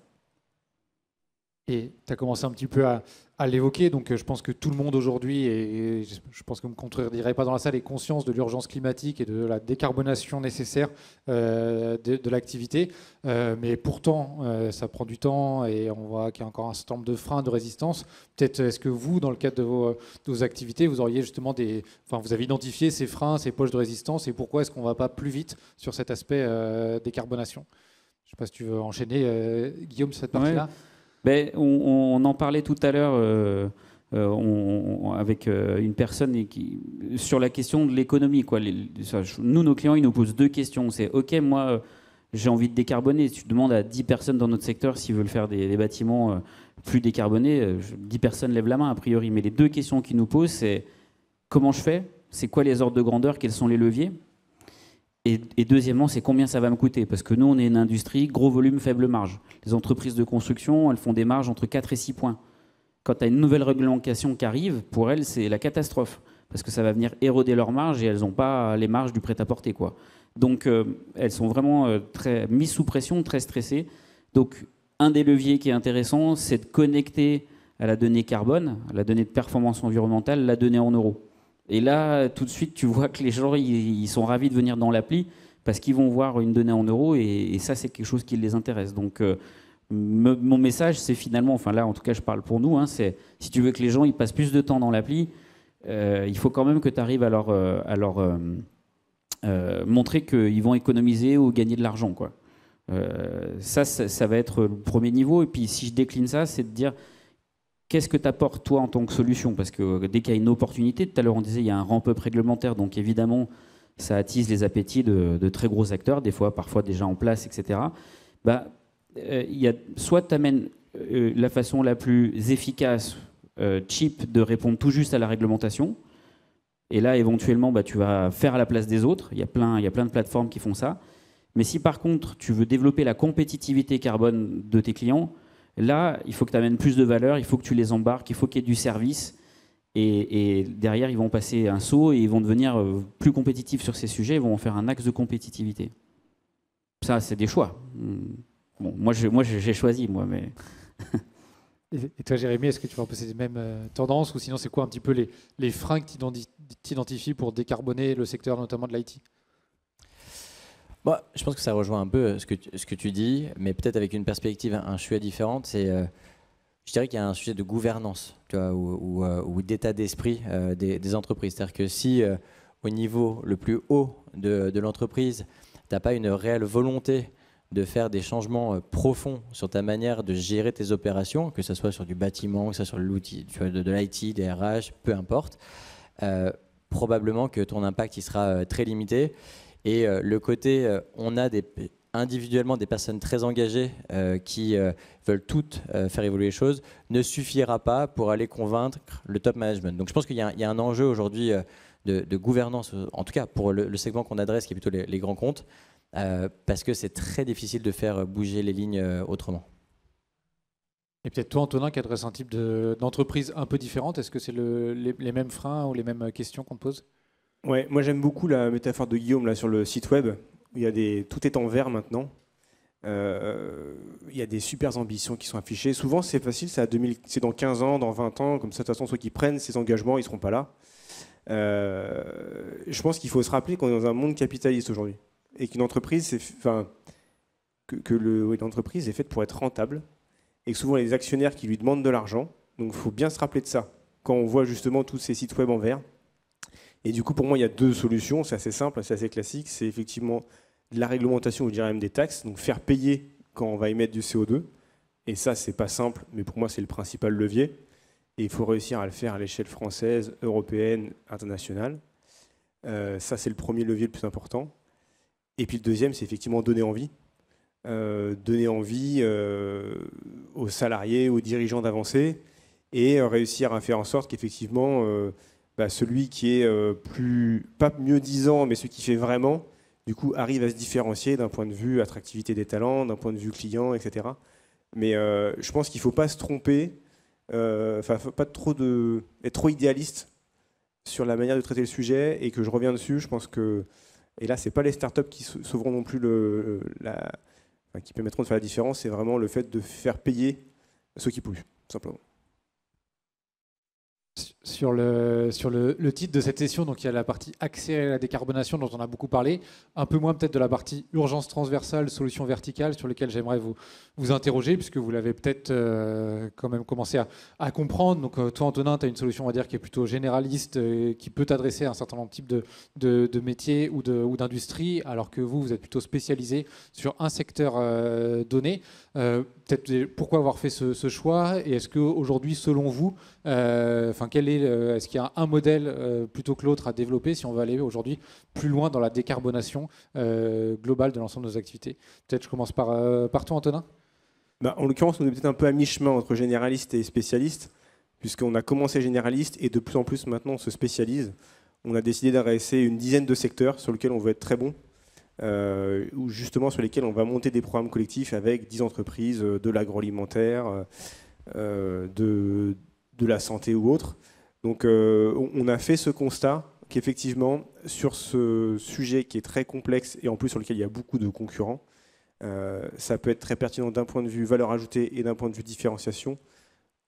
Et tu as commencé un petit peu à l'évoquer, donc je pense que tout le monde aujourd'hui, et je pense que vous ne me contredirait pas dans la salle, est conscience de l'urgence climatique et de la décarbonation nécessaire de l'activité. Mais pourtant, ça prend du temps et on voit qu'il y a encore un certain nombre de freins, de résistance. Peut-être est-ce que vous, dans le cadre de vos activités, vous auriez justement vous avez identifié ces freins, ces poches de résistance, et pourquoi est-ce qu'on ne va pas plus vite sur cet aspect décarbonation? Je ne sais pas si tu veux enchaîner, Guillaume, sur cette partie-là. On en parlait tout à l'heure avec une personne sur la question de l'économie. Nous, nos clients, ils nous posent deux questions. C'est OK, moi, j'ai envie de décarboner. Si tu demandes à 10 personnes dans notre secteur s'ils veulent faire des bâtiments plus décarbonés, 10 personnes lèvent la main, a priori. Mais les deux questions qu'ils nous posent, c'est comment je fais? C'est quoi les ordres de grandeur? Quels sont les leviers? Et deuxièmement, c'est combien ça va me coûter? Parce que nous, on est une industrie, gros volume, faible marge. Les entreprises de construction, elles font des marges entre 4 et 6 points. Quand tu as une nouvelle réglementation qui arrive, pour elles, c'est la catastrophe. Parce que ça va venir éroder leurs marges et elles n'ont pas les marges du prêt-à-porter, quoi. Donc, elles sont vraiment très mises sous pression, très stressées. Donc, un des leviers qui est intéressant, c'est de connecter à la donnée carbone, à la donnée de performance environnementale, la donnée en euros. Et là, tout de suite, tu vois que les gens, ils sont ravis de venir dans l'appli parce qu'ils vont voir une donnée en euros et ça, c'est quelque chose qui les intéresse. Donc, mon message, c'est finalement, enfin là, en tout cas, je parle pour nous, c'est si tu veux que les gens ils passent plus de temps dans l'appli, il faut quand même que tu arrives à leur montrer qu'ils vont économiser ou gagner de l'argent, quoi. Ça va être le premier niveau. Et puis, si je décline ça, c'est de dire... Qu'est-ce que tu apportes, toi, en tant que solution? Parce que dès qu'il y a une opportunité, tout à l'heure, on disait il y a un ramp-up réglementaire, donc évidemment, ça attise les appétits de très gros acteurs, parfois déjà en place, etc. Soit tu amènes la façon la plus efficace, cheap, de répondre tout juste à la réglementation, et là, éventuellement, tu vas faire à la place des autres. Il y a plein de plateformes qui font ça. Mais si, par contre, tu veux développer la compétitivité carbone de tes clients, là, il faut que tu amènes plus de valeur, il faut que tu les embarques, il faut qu'il y ait du service. Et derrière, ils vont passer un saut et ils vont devenir plus compétitifs sur ces sujets, ils vont en faire un axe de compétitivité. Ça, c'est des choix. Bon, moi, j'ai choisi, moi, mais... Et toi, Jérémy, est-ce que tu vas passer les mêmes tendances, ou sinon, c'est quoi un petit peu les freins que tu identifies pour décarboner le secteur, notamment de l'IT? Je pense que ça rejoint un peu ce que tu dis, mais peut-être avec une perspective un chouïa différente. Je dirais qu'il y a un sujet de gouvernance, tu vois, ou d'état d'esprit des entreprises. C'est-à-dire que si au niveau le plus haut de l'entreprise, tu n'as pas une réelle volonté de faire des changements profonds sur ta manière de gérer tes opérations, que ce soit sur du bâtiment, que ce soit sur l'outil, de l'IT, des RH, peu importe, probablement que ton impact il sera très limité. Et le côté, on a individuellement des personnes très engagées qui veulent toutes faire évoluer les choses, ne suffira pas pour aller convaincre le top management. Donc je pense qu'il y a un enjeu aujourd'hui de gouvernance, en tout cas pour le segment qu'on adresse, qui est plutôt les grands comptes, parce que c'est très difficile de faire bouger les lignes autrement. Et peut-être toi, Antonin, qui adresse un type d'entreprise un peu différente, est-ce que c'est les mêmes freins ou les mêmes questions qu'on te pose? Ouais, moi j'aime beaucoup la métaphore de Guillaume là sur le site web où tout est en vert maintenant. Il y a des super ambitions qui sont affichées. Souvent c'est facile, c'est dans 15 ans, dans 20 ans, comme ça de toute façon ceux qui prennent ces engagements ils seront pas là. Je pense qu'il faut se rappeler qu'on est dans un monde capitaliste aujourd'hui et qu'une entreprise, l'entreprise est faite pour être rentable et que souvent les actionnaires qui lui demandent de l'argent. Donc il faut bien se rappeler de ça quand on voit justement tous ces sites web en vert. Et du coup, pour moi, il y a deux solutions. C'est assez simple, c'est assez classique. C'est effectivement de la réglementation, ou je dirais même des taxes. Donc faire payer quand on va émettre du CO2. Et ça, c'est pas simple, mais pour moi, c'est le principal levier. Et il faut réussir à le faire à l'échelle française, européenne, internationale. Ça, c'est le premier levier le plus important. Et puis le deuxième, c'est effectivement donner envie. Donner envie aux salariés, aux dirigeants d'avancer et réussir à faire en sorte qu'effectivement... celui qui est pas mieux disant, mais celui qui fait vraiment, du coup, arrive à se différencier d'un point de vue attractivité des talents, d'un point de vue client, etc. Mais je pense qu'il ne faut pas se tromper, faut pas être trop idéaliste sur la manière de traiter le sujet, et que je reviens dessus, je pense que, et là, c'est pas les startups qui sauveront non plus qui permettront de faire la différence, c'est vraiment le fait de faire payer ceux qui polluent, tout simplement. Sur le titre de cette session, donc il y a la partie accélérer la décarbonation dont on a beaucoup parlé, un peu moins peut-être de la partie urgence transversale, solution verticale, sur lesquelles j'aimerais vous interroger, puisque vous l'avez peut-être quand même commencé à comprendre. Donc toi, Antonin, tu as une solution, on va dire, qui est plutôt généraliste, qui peut t'adresser à un certain nombre de types de métiers ou d'industries, alors que vous est plutôt spécialisé sur un secteur donné. Peut-être pourquoi avoir fait ce choix, et est-ce qu'aujourd'hui, selon vous, est-ce qu'il y a un modèle plutôt que l'autre à développer si on veut aller aujourd'hui plus loin dans la décarbonation globale de l'ensemble de nos activités? Peut-être je commence par toi, Antonin. En l'occurrence, on est peut-être un peu à mi-chemin entre généraliste et spécialiste, puisqu'on a commencé généraliste et de plus en plus maintenant on se spécialise. On a décidé d'adresser une dizaine de secteurs sur lesquels on veut être très bon, ou justement sur lesquels on va monter des programmes collectifs avec 10 entreprises, de l'agroalimentaire, de la santé ou autre. Donc on a fait ce constat qu'effectivement, sur ce sujet qui est très complexe et en plus sur lequel il y a beaucoup de concurrents, ça peut être très pertinent d'un point de vue valeur ajoutée et d'un point de vue différenciation,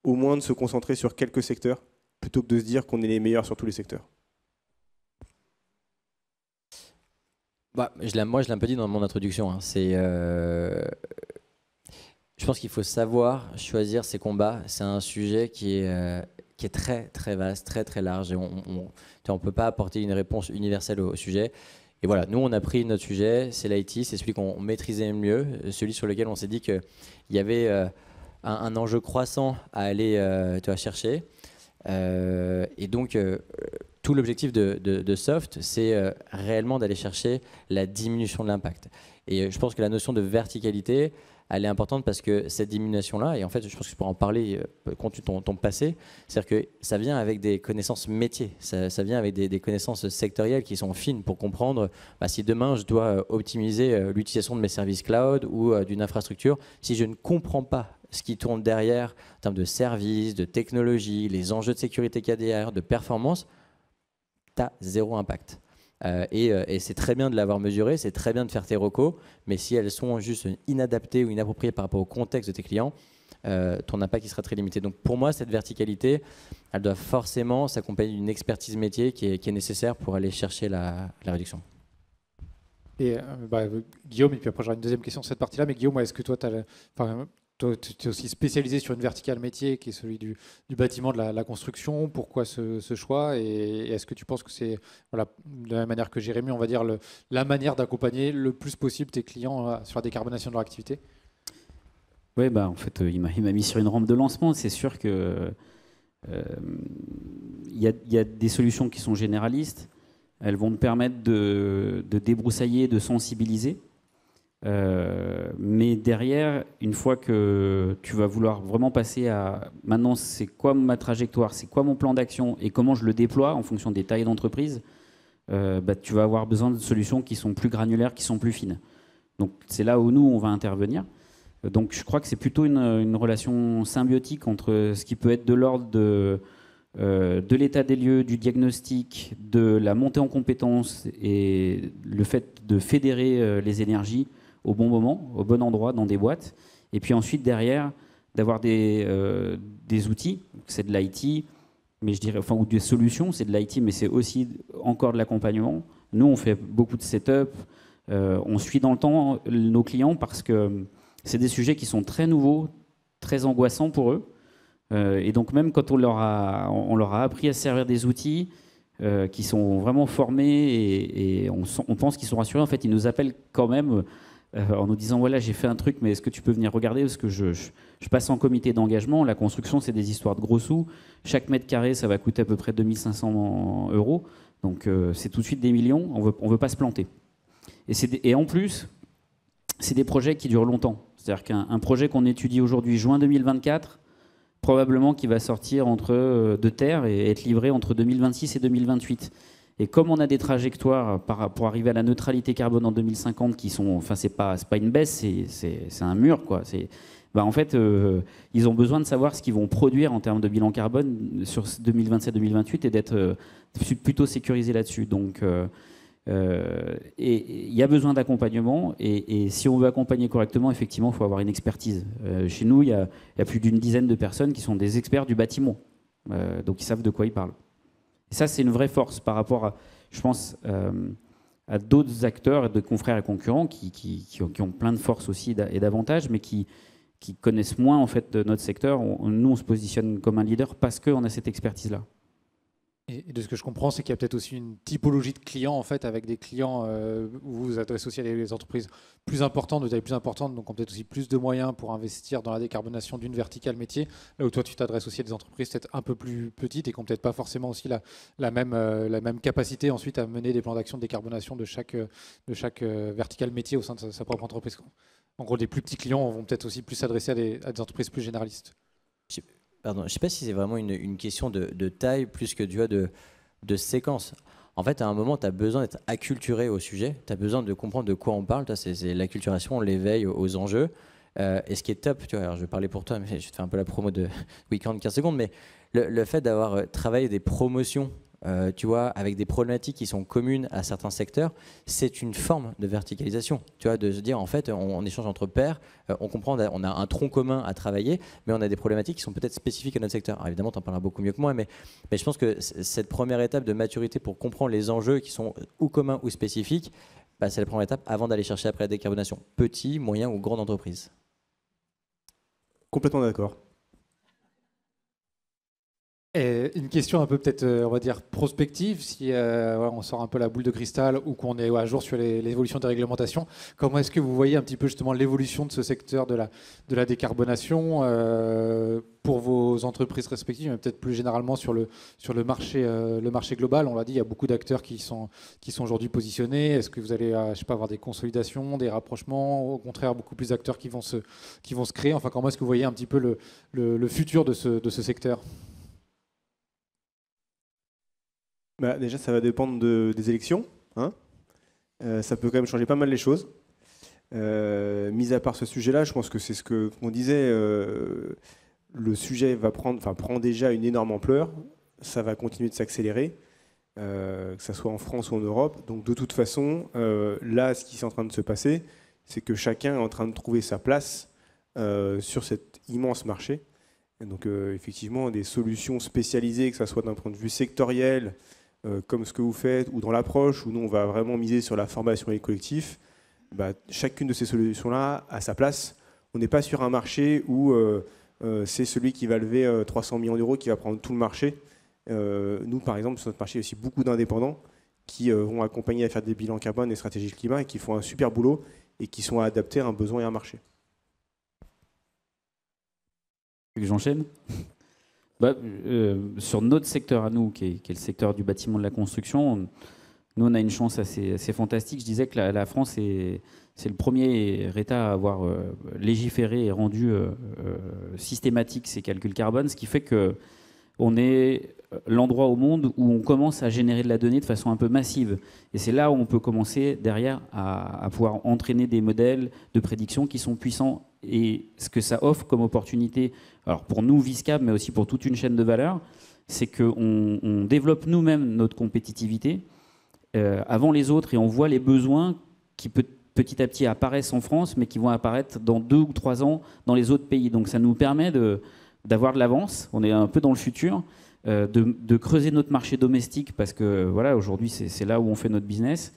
au moins de se concentrer sur quelques secteurs plutôt que de se dire qu'on est les meilleurs sur tous les secteurs. Moi, je l'ai un peu dit dans mon introduction. Je pense qu'il faut savoir choisir ses combats. C'est un sujet qui est très, très vaste, très, très large. Et on ne peut pas apporter une réponse universelle au sujet. Et voilà, nous, on a pris notre sujet, c'est l'IT, c'est celui qu'on maîtrisait le mieux, celui sur lequel on s'est dit qu'il y avait un enjeu croissant à aller chercher. Et donc, tout l'objectif de Soft, c'est réellement d'aller chercher la diminution de l'impact. Et je pense que la notion de verticalité, elle est importante parce que cette diminution-là, et en fait, je pense que je pourrais en parler compte tenu ton passé, c'est-à-dire que ça vient avec des connaissances métiers, ça vient avec des connaissances sectorielles qui sont fines pour comprendre si demain je dois optimiser l'utilisation de mes services cloud ou d'une infrastructure, si je ne comprends pas ce qui tourne derrière en termes de services, de technologie, les enjeux de sécurité qu'il y a derrière, de performance, tu as zéro impact. Et c'est très bien de l'avoir mesuré, c'est très bien de faire tes recos, mais si elles sont juste inadaptées ou inappropriées par rapport au contexte de tes clients, ton impact il sera très limité. Donc pour moi, cette verticalité, elle doit forcément s'accompagner d'une expertise métier qui est nécessaire pour aller chercher la réduction. Et Guillaume, et puis après j'aurai une deuxième question sur cette partie-là, mais Guillaume, est-ce que toi, tu es aussi spécialisé sur une verticale métier qui est celui du bâtiment, de la construction. Pourquoi ce choix? Et est-ce que tu penses que c'est, de la même manière que Jérémy, on va dire, la manière d'accompagner le plus possible tes clients sur la décarbonation de leur activité? Oui, en fait, il m'a mis sur une rampe de lancement. C'est sûr que y a des solutions qui sont généralistes. Elles vont te permettre de débroussailler, de sensibiliser. Mais derrière, une fois que tu vas vouloir vraiment passer à maintenant c'est quoi ma trajectoire, c'est quoi mon plan d'action et comment je le déploie en fonction des tailles d'entreprise, tu vas avoir besoin de solutions qui sont plus granulaires, qui sont plus fines. Donc c'est là où nous on va intervenir. Donc je crois que c'est plutôt une relation symbiotique entre ce qui peut être de l'ordre de l'état des lieux, du diagnostic, de la montée en compétences et le fait de fédérer les énergies au bon moment, au bon endroit, dans des boîtes. Et puis ensuite, derrière, d'avoir des outils, c'est de l'IT, mais je dirais, enfin, ou des solutions, c'est de l'IT, mais c'est aussi encore de l'accompagnement. Nous, on fait beaucoup de setup, on suit dans le temps nos clients parce que c'est des sujets qui sont très nouveaux, très angoissants pour eux. Et donc même quand on leur a appris à se servir des outils qui sont vraiment formés et on pense qu'ils sont rassurés, en fait, ils nous appellent quand même en nous disant voilà, j'ai fait un truc, mais est-ce que tu peux venir regarder parce que je passe en comité d'engagement. La construction, c'est des histoires de gros sous. Chaque mètre carré, ça va coûter à peu près 2500 €. Donc c'est tout de suite des millions. On veut pas se planter. Et en plus, c'est des projets qui durent longtemps. C'est-à-dire qu'un projet qu'on étudie aujourd'hui, juin 2024, probablement qu'il va sortir de terre et être livré entre 2026 et 2028. Et comme on a des trajectoires pour arriver à la neutralité carbone en 2050 qui sont, enfin c'est pas une baisse, c'est un mur quoi. En fait, ils ont besoin de savoir ce qu'ils vont produire en termes de bilan carbone sur 2027-2028 et d'être plutôt sécurisés là-dessus. Donc et il y a besoin d'accompagnement et si on veut accompagner correctement, effectivement, il faut avoir une expertise. Chez nous, il y a plus d'une dizaine de personnes qui sont des experts du bâtiment, donc ils savent de quoi ils parlent. Et ça, c'est une vraie force par rapport à, je pense, à d'autres acteurs, de confrères et concurrents qui ont plein de forces aussi et d'avantages, mais qui connaissent moins en fait de notre secteur. Nous, on se positionne comme un leader parce qu'on a cette expertise-là. Et de ce que je comprends, c'est qu'il y a peut-être aussi une typologie de clients, en fait, avec des clients où vous vous adressez aussi à des entreprises plus importantes, de taille plus importante, donc ont peut-être aussi plus de moyens pour investir dans la décarbonation d'une verticale métier, là où toi, tu t'adresses aussi à des entreprises peut-être un peu plus petites et qui n'ont peut-être pas forcément aussi la même capacité ensuite à mener des plans d'action de décarbonation de chaque verticale métier au sein de sa propre entreprise. En gros, des plus petits clients vont peut-être aussi plus s'adresser à des entreprises plus généralistes. Pardon, je ne sais pas si c'est vraiment une question de taille plus que de séquence. En fait, à un moment, tu as besoin d'être acculturé au sujet, tu as besoin de comprendre de quoi on parle. C'est l'acculturation, l'éveil aux enjeux. Et ce qui est top, tu vois, alors je vais parler pour toi, mais je vais te faire un peu la promo de Weekend 15 secondes, mais le fait d'avoir travaillé des promotions, tu vois, avec des problématiques qui sont communes à certains secteurs, c'est une forme de verticalisation. Tu vois, de se dire, en fait, on échange entre pairs, on comprend, on a un tronc commun à travailler, mais on a des problématiques qui sont peut-être spécifiques à notre secteur. Alors évidemment, tu en parleras beaucoup mieux que moi, mais je pense que cette première étape de maturité pour comprendre les enjeux qui sont ou communs ou spécifiques, c'est la première étape avant d'aller chercher après la décarbonation. Petit, moyen ou grande entreprise. Complètement d'accord. Et une question un peu peut-être, on va dire, prospective, si on sort un peu la boule de cristal ou qu'on est à jour sur l'évolution des réglementations, comment est-ce que vous voyez un petit peu justement l'évolution de ce secteur de la décarbonation pour vos entreprises respectives, mais peut-être plus généralement sur le marché global? On l'a dit, il y a beaucoup d'acteurs qui sont aujourd'hui positionnés. Est-ce que vous allez je sais pas, avoir des consolidations, des rapprochements, au contraire beaucoup plus d'acteurs qui vont se créer? Enfin, comment est-ce que vous voyez un petit peu le futur de ce secteur? Déjà, ça va dépendre des élections. Hein. Ça peut quand même changer pas mal les choses. Mis à part ce sujet-là, je pense que c'est ce qu'on disait. Le sujet prend déjà une énorme ampleur. Ça va continuer de s'accélérer, que ce soit en France ou en Europe. Donc de toute façon, là, ce qui est en train de se passer, c'est que chacun est en train de trouver sa place sur cet immense marché. Et donc effectivement, des solutions spécialisées, que ce soit d'un point de vue sectoriel, comme ce que vous faites, ou dans l'approche, où nous on va vraiment miser sur la formation et le collectif, chacune de ces solutions-là a sa place. On n'est pas sur un marché où c'est celui qui va lever 300 millions d'euros qui va prendre tout le marché. Nous, par exemple, sur notre marché, il y a aussi beaucoup d'indépendants qui vont accompagner à faire des bilans carbone et stratégies de climat et qui font un super boulot et qui sont adaptés à un besoin et à un marché. J'enchaîne. Sur notre secteur à nous, qui est le secteur du bâtiment de la construction, nous on a une chance assez fantastique. Je disais que la France c'est le premier État à avoir légiféré et rendu systématique ces calculs carbone, ce qui fait que on est l'endroit au monde où on commence à générer de la donnée de façon un peu massive. Et c'est là où on peut commencer derrière à pouvoir entraîner des modèles de prédiction qui sont puissants. Et ce que ça offre comme opportunité, alors pour nous, Viscab, mais aussi pour toute une chaîne de valeur, c'est qu'on développe nous-mêmes notre compétitivité avant les autres et on voit les besoins qui petit à petit apparaissent en France, mais qui vont apparaître dans 2 ou 3 ans dans les autres pays. Donc ça nous permet d'avoir de l'avance, on est un peu dans le futur, de creuser notre marché domestique parce que voilà, aujourd'hui c'est là où on fait notre business,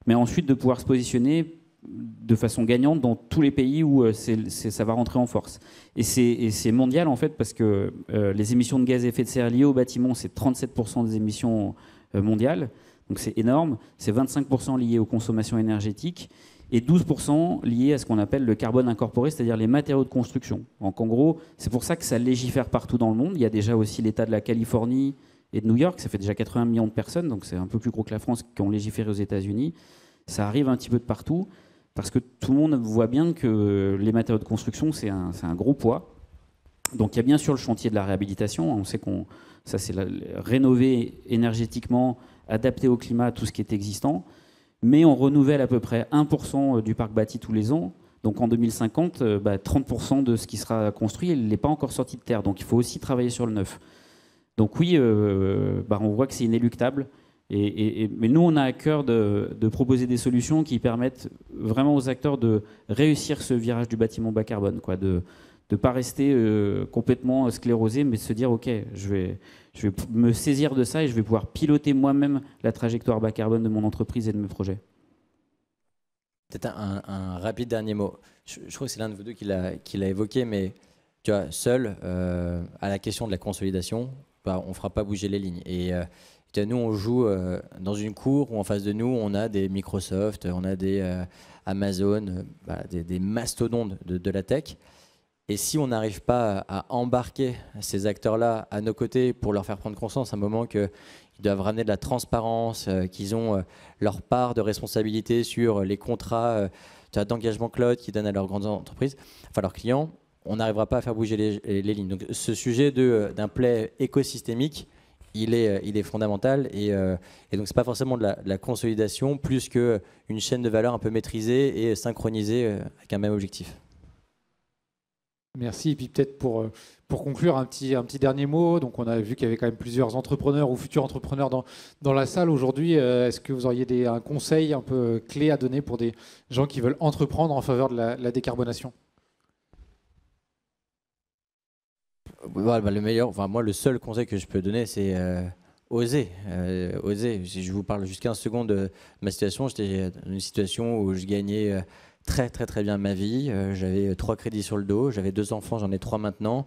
mais ensuite de pouvoir se positionner de façon gagnante dans tous les pays où ça va rentrer en force. Et c'est mondial en fait parce que les émissions de gaz à effet de serre liées au bâtiment, c'est 37% des émissions mondiales, donc c'est énorme, c'est 25% lié aux consommations énergétiques et 12% liés à ce qu'on appelle le carbone incorporé, c'est-à-dire les matériaux de construction. Donc en gros, c'est pour ça que ça légifère partout dans le monde. Il y a déjà aussi l'État de la Californie et de New York, ça fait déjà 80 millions de personnes, donc c'est un peu plus gros que la France qui ont légiféré aux États-Unis. Ça arrive un petit peu de partout, parce que tout le monde voit bien que les matériaux de construction, c'est un gros poids. Donc il y a bien sûr le chantier de la réhabilitation, on sait ça c'est rénover énergétiquement, adapter au climat tout ce qui est existant. Mais on renouvelle à peu près 1% du parc bâti tous les ans. Donc en 2050, 30% de ce qui sera construit, il n'est pas encore sorti de terre. Donc il faut aussi travailler sur le neuf. Donc oui, on voit que c'est inéluctable. Mais nous, on a à cœur de proposer des solutions qui permettent vraiment aux acteurs de réussir ce virage du bâtiment bas carbone, quoi, de ne pas rester complètement sclérosé, mais de se dire, OK, je vais me saisir de ça et je vais pouvoir piloter moi-même la trajectoire bas carbone de mon entreprise et de mes projets. Peut-être un rapide dernier mot. Je crois que c'est l'un de vous deux qui l'a évoqué, mais tu vois, seul, à la question de la consolidation, on ne fera pas bouger les lignes. Et nous, on joue dans une cour où en face de nous, on a des Microsoft, on a des Amazon, des mastodontes de la tech. Et si on n'arrive pas à embarquer ces acteurs-là à nos côtés pour leur faire prendre conscience à un moment qu'ils doivent ramener de la transparence, qu'ils ont leur part de responsabilité sur les contrats d'engagement cloud qu'ils donnent à leurs grandes entreprises, enfin leurs clients, on n'arrivera pas à faire bouger les lignes. Donc ce sujet d'un play écosystémique, il est fondamental et donc c'est pas forcément de la consolidation plus qu'une chaîne de valeur un peu maîtrisée et synchronisée avec un même objectif. Merci. Et puis peut-être pour conclure, un petit dernier mot. Donc on a vu qu'il y avait quand même plusieurs entrepreneurs ou futurs entrepreneurs dans la salle aujourd'hui. Est-ce que vous auriez un conseil un peu clé à donner pour des gens qui veulent entreprendre en faveur de la décarbonation ? Le meilleur, moi le seul conseil que je peux donner, c'est oser. Oser. Si je vous parle juste 15 secondes de ma situation, j'étais dans une situation où je gagnais très très très bien ma vie. J'avais 3 crédits sur le dos, j'avais 2 enfants, j'en ai 3 maintenant.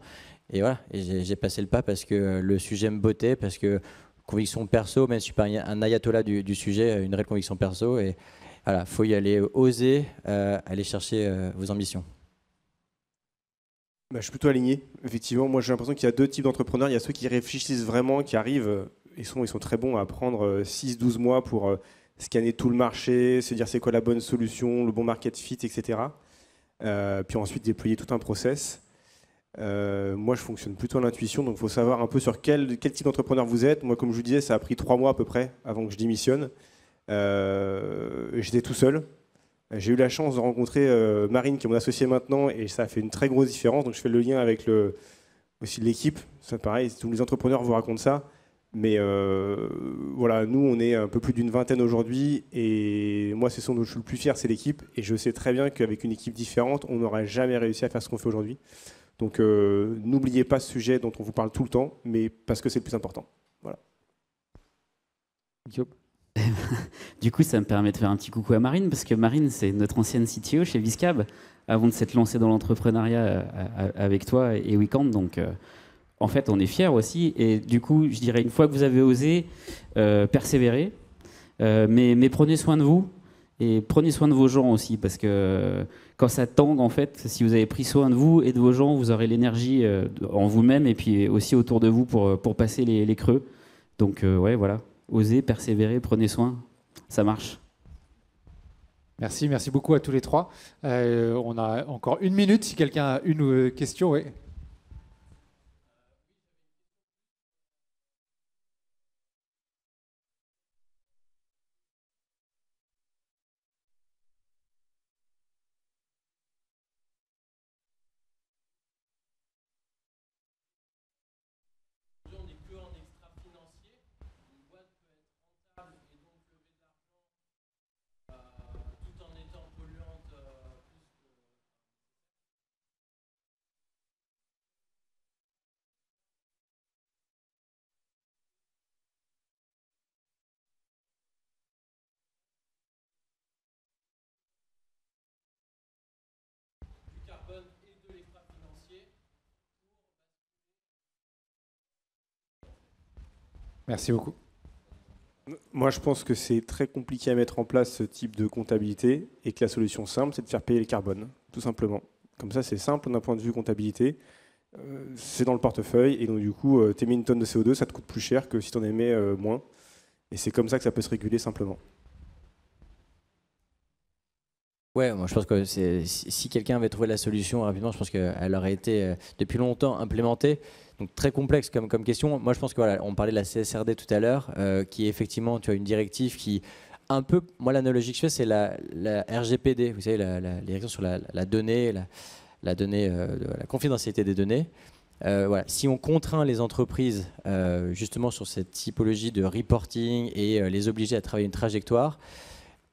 Et voilà, et j'ai passé le pas parce que le sujet me bottait, parce que conviction perso, même si je suis pas un ayatollah du sujet, une réelle conviction perso. Et voilà, faut y aller, oser, aller chercher vos ambitions. Je suis plutôt aligné. Effectivement, moi j'ai l'impression qu'il y a 2 types d'entrepreneurs. Il y a ceux qui réfléchissent vraiment, qui arrivent, ils sont très bons à prendre 6-12 mois pour scanner tout le marché, se dire c'est quoi la bonne solution, le bon market fit, etc. Puis ensuite déployer tout un process. Moi je fonctionne plutôt à l'intuition, donc il faut savoir un peu sur quel type d'entrepreneur vous êtes. Moi comme je vous disais, ça a pris 3 mois à peu près avant que je démissionne. J'étais tout seul. J'ai eu la chance de rencontrer Marine, qui est mon associée maintenant, et ça a fait une très grosse différence. Donc je fais le lien avec aussi l'équipe. C'est pareil, tous les entrepreneurs vous racontent ça. Mais voilà, nous, on est un peu plus d'une vingtaine aujourd'hui. Et moi, c'est ce dont je suis le plus fier, c'est l'équipe. Et je sais très bien qu'avec une équipe différente, on n'aurait jamais réussi à faire ce qu'on fait aujourd'hui. Donc n'oubliez pas ce sujet dont on vous parle tout le temps, mais parce que c'est le plus important. Voilà. Du coup, ça me permet de faire un petit coucou à Marine, parce que Marine, c'est notre ancienne CTO chez Viscab, avant de s'être lancée dans l'entrepreneuriat avec toi et Weekend. Donc, en fait, on est fiers aussi. Et du coup, je dirais, une fois que vous avez osé, persévérer, mais prenez soin de vous et prenez soin de vos gens aussi, parce que quand ça tangue, en fait, si vous avez pris soin de vous et de vos gens, vous aurez l'énergie en vous-même et puis aussi autour de vous pour passer les creux. Donc, ouais, voilà. Osez, persévérer, prenez soin, ça marche. Merci beaucoup à tous les trois. On a encore 1 minute, si quelqu'un a une question. Oui. Merci beaucoup. Moi, je pense que c'est très compliqué à mettre en place ce type de comptabilité et que la solution simple, c'est de faire payer le carbone, tout simplement. Comme ça, c'est simple d'un point de vue comptabilité. C'est dans le portefeuille et donc du coup, tu émets une tonne de CO2, ça te coûte plus cher que si tu en émets moins. Et c'est comme ça que ça peut se réguler simplement. Ouais, moi je pense que si quelqu'un avait trouvé la solution rapidement, je pense qu'elle aurait été depuis longtemps implémentée. Donc très complexe comme question. Moi je pense que voilà, on parlait de la CSRD tout à l'heure, qui est effectivement, tu vois, une directive qui un peu, moi l'analogie que je fais, c'est la RGPD, vous savez, la directive sur la donnée, la confidentialité des données. Voilà. Si on contraint les entreprises justement sur cette typologie de reporting et les obliger à travailler une trajectoire,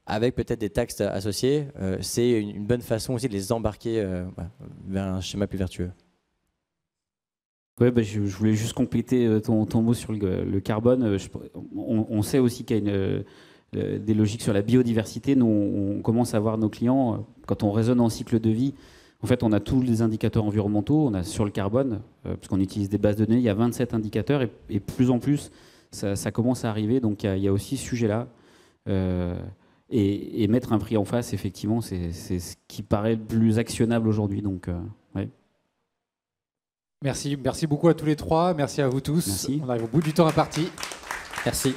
avec peut-être des taxes associées, c'est une bonne façon aussi de les embarquer vers un schéma plus vertueux. Ouais, je voulais juste compléter ton mot sur le carbone. On sait aussi qu'il y a des logiques sur la biodiversité. Nous, on commence à voir nos clients, quand on raisonne en cycle de vie, en fait, on a tous les indicateurs environnementaux, on a sur le carbone, parce qu'on utilise des bases de données, il y a 27 indicateurs, et plus en plus, ça commence à arriver. Donc, il y a aussi ce sujet-là. Et mettre un prix en face, effectivement, c'est ce qui paraît le plus actionnable aujourd'hui. Donc, ouais. Merci beaucoup à tous les trois. Merci à vous tous. Merci. On arrive au bout du temps imparti. Merci.